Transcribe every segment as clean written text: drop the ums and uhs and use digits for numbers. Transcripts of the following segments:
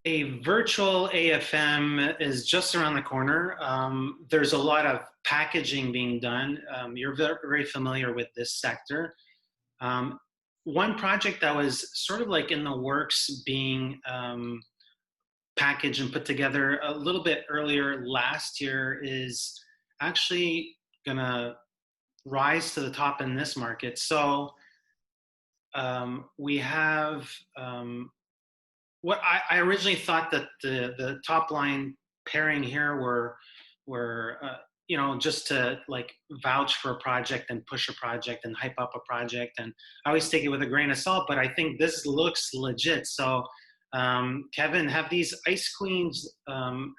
A virtual AFM is just around the corner. There's a lot of packaging being done. You're very familiar with this sector. Um, One project that was sort of like in the works being packaged and put together a little bit earlier last year is actually going to rise to the top in this market. So we have what I originally thought that the top line pairing here were just to like vouch for a project and push a project and hype up a project, and I always take it with a grain of salt, but I think this looks legit. So Kevin, have these Ice Queens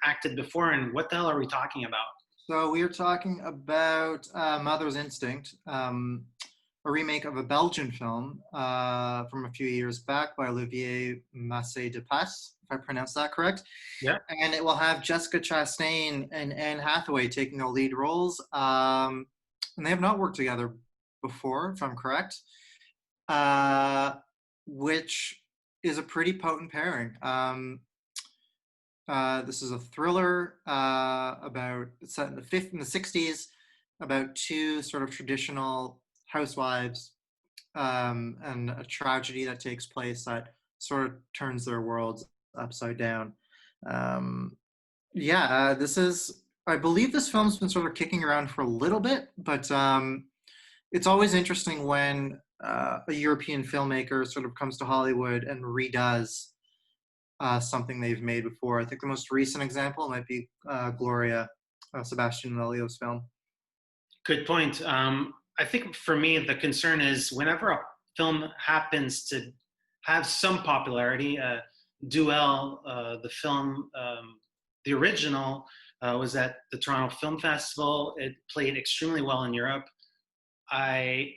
acted before, and what the hell are we talking about? So we are talking about Mother's Instinct, a remake of a Belgian film from a few years back by Olivier Masset-Depasse, if I pronounced that correct. Yeah. And it will have Jessica Chastain and Anne Hathaway taking the lead roles. And they have not worked together before, if I'm correct, which is a pretty potent pairing. This is a thriller it's set in the 60s, about two sort of traditional housewives and a tragedy that takes place that sort of turns their worlds upside down. I believe this film's been sort of kicking around for a little bit, but it's always interesting when a European filmmaker sort of comes to Hollywood and redoes something they've made before. I think the most recent example might be Gloria, Sebastian Lelio's film. Good point. I think for me, the concern is whenever a film happens to have some popularity, Duel, the film, the original, was at the Toronto Film Festival. It played extremely well in Europe. I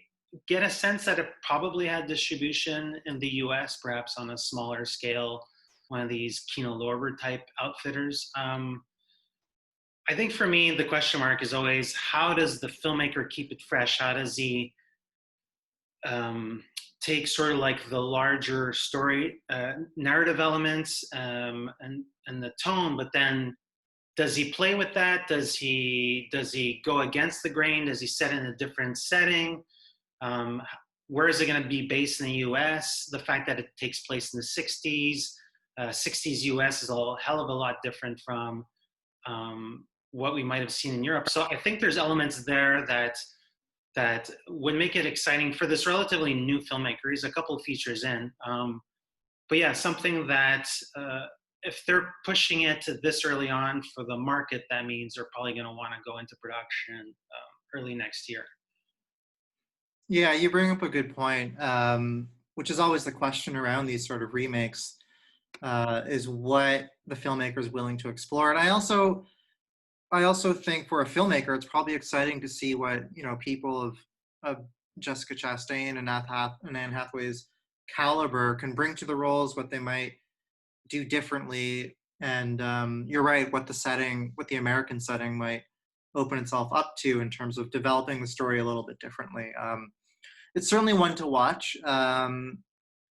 get a sense that it probably had distribution in the US, perhaps on a smaller scale, one of these Kino Lorber type outfitters. I think for me, the question mark is always, how does the filmmaker keep it fresh? How does he take sort of like the larger story, narrative elements and the tone, but then does he play with that? Does he go against the grain? Does he set in a different setting? Where is it going to be based in the US? The fact that it takes place in the 60s, 60s US is a hell of a lot different from what we might have seen in Europe. So I think there's elements there that would make it exciting for this relatively new filmmaker. He's a couple of features in. But yeah, something that if they're pushing it to this early on for the market, that means they're probably going to want to go into production early next year. Yeah, you bring up a good point, which is always the question around these sort of remakes, is what the filmmaker is willing to explore. And I also think for a filmmaker, it's probably exciting to see what, people of Jessica Chastain and Anne Hathaway's caliber can bring to the roles, what they might do differently. And you're right, what the American setting might open itself up to in terms of developing the story a little bit differently. It's certainly one to watch. And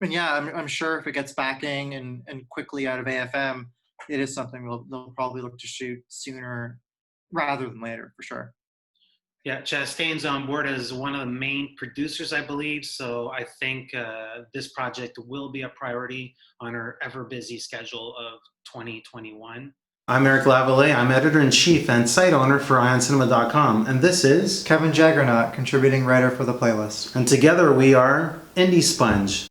yeah, I'm sure if it gets backing and quickly out of AFM, it is something they'll probably look to shoot sooner rather than later, for sure. Yeah, Chastain's on board as one of the main producers, I believe. So I think this project will be a priority on our ever-busy schedule of 2021. I'm Eric Lavallée. I'm editor-in-chief and site owner for IONCINEMA.com. And this is Kevin Jagernauth, contributing writer for the playlist. And together we are IndieSponge.